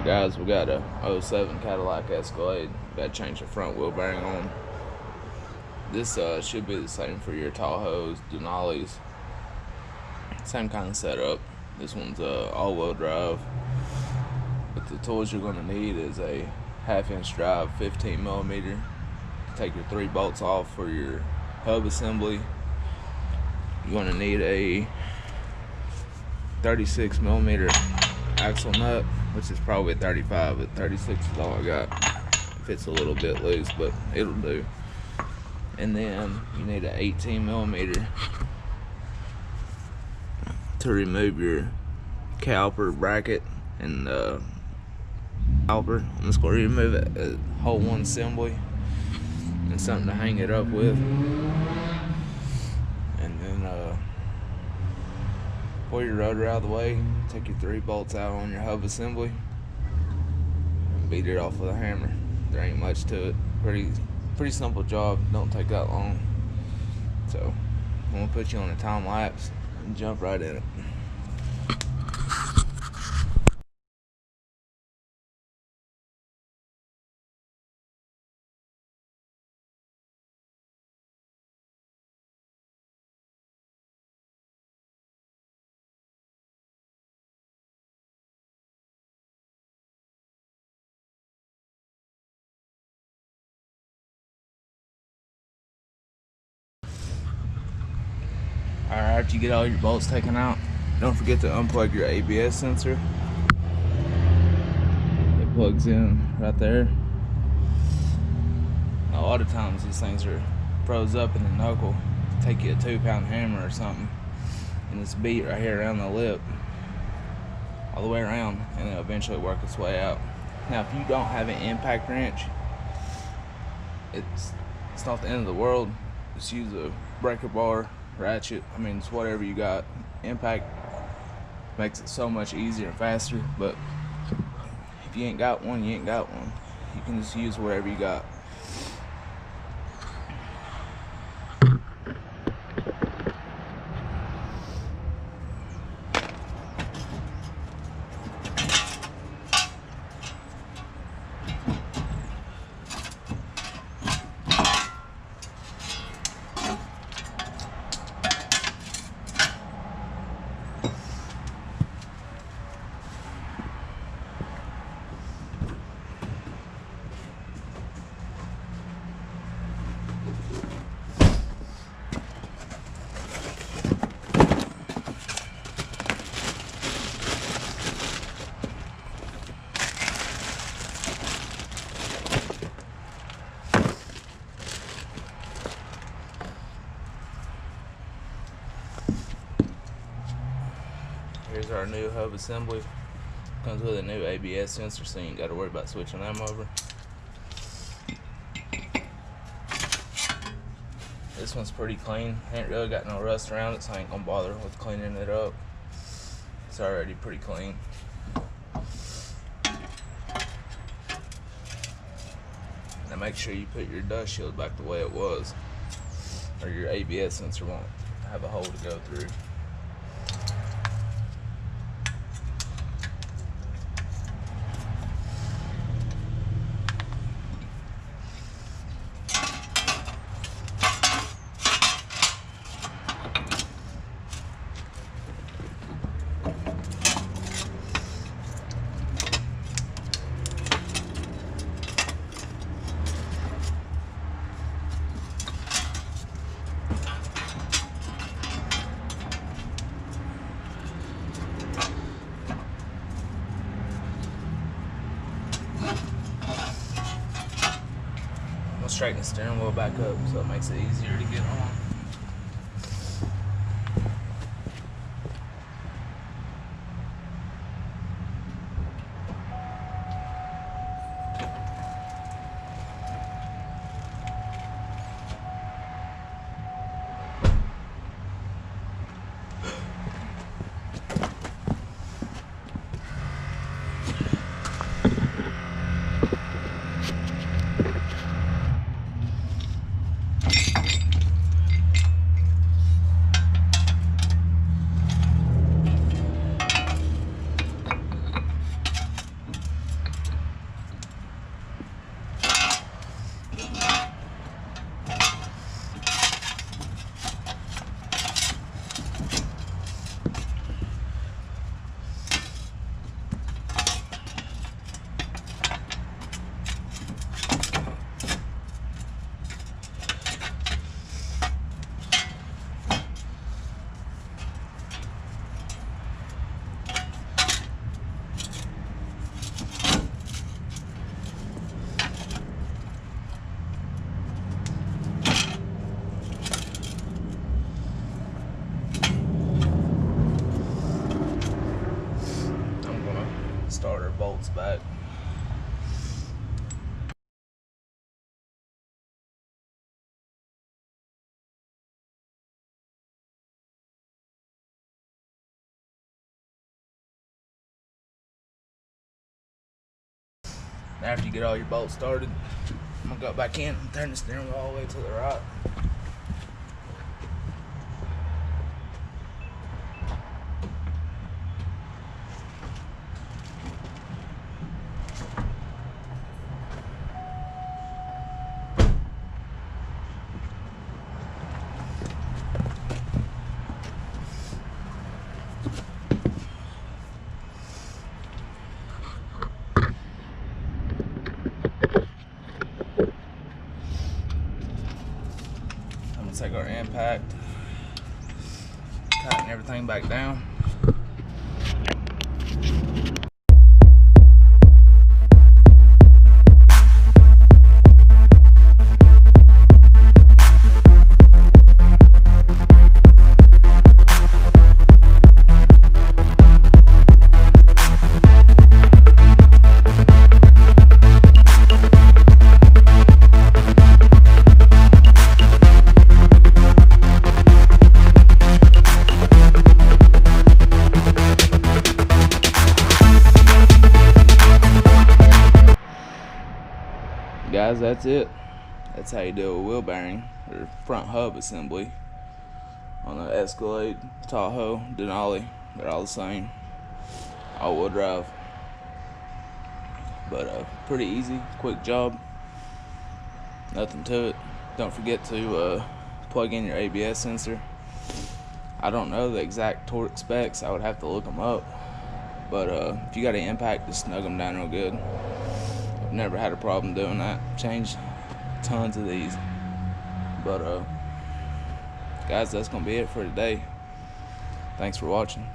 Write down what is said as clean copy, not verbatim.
Alright guys, we got a 07 Cadillac Escalade. Got to change the front wheel bearing on. This should be the same for your Tahoes, Denalis. Same kind of setup. This one's all-wheel drive. But the tools you're going to need is a 1/2-inch drive 15mm. Take your 3 bolts off for your hub assembly. You're going to need a 36mm axle nut, which is probably 35, but 36 is all I got. Fits a little bit loose, but it'll do. And then you need an 18mm to remove your caliper bracket and caliper. I'm just going to remove it, a whole one assembly, and something to hang it up with. And then pull your rotor out of the way, take your 3 bolts out on your hub assembly, and beat it off with a hammer. There ain't much to it. Pretty simple job, don't take that long. So I'm gonna put you on a time lapse and jump right in it. Alright, after you get all your bolts taken out, don't forget to unplug your ABS sensor. It plugs in right there. A lot of times these things are froze up in the knuckle. Take you a 2-pound hammer or something and just beat right here around the lip all the way around, and it'll eventually work its way out. Now if you don't have an impact wrench, it's not the end of the world. Just use a breaker bar, ratchet, I mean, it's whatever you got. Impact makes it so much easier and faster, but if you ain't got one, you ain't got one. You can just use whatever you got. Here's our new hub assembly. Comes with a new ABS sensor, so you ain't got to worry about switching them over. This one's pretty clean. Ain't really got no rust around it, so I ain't gonna bother with cleaning it up. It's already pretty clean. Now make sure you put your dust shield back the way it was, or your ABS sensor won't have a hole to go through. Straighten the steering wheel back up so it makes it easier to get on. starter bolts back. After you get all your bolts started, I'm gonna go back in and turn the steering wheel all the way to the right. I'm gonna take our impact, tighten everything back down. Guys, that's it. That's how you do a wheel bearing or front hub assembly on an Escalade, Tahoe, Denali. They're all the same, all-wheel drive. But pretty easy, quick job. Nothing to it. Don't forget to plug in your ABS sensor. I don't know the exact torque specs. I would have to look them up. But if you got an impact, just snug them down real good. I've never had a problem doing that. Changed tons of these. But guys, that's gonna be it for today. Thanks for watching.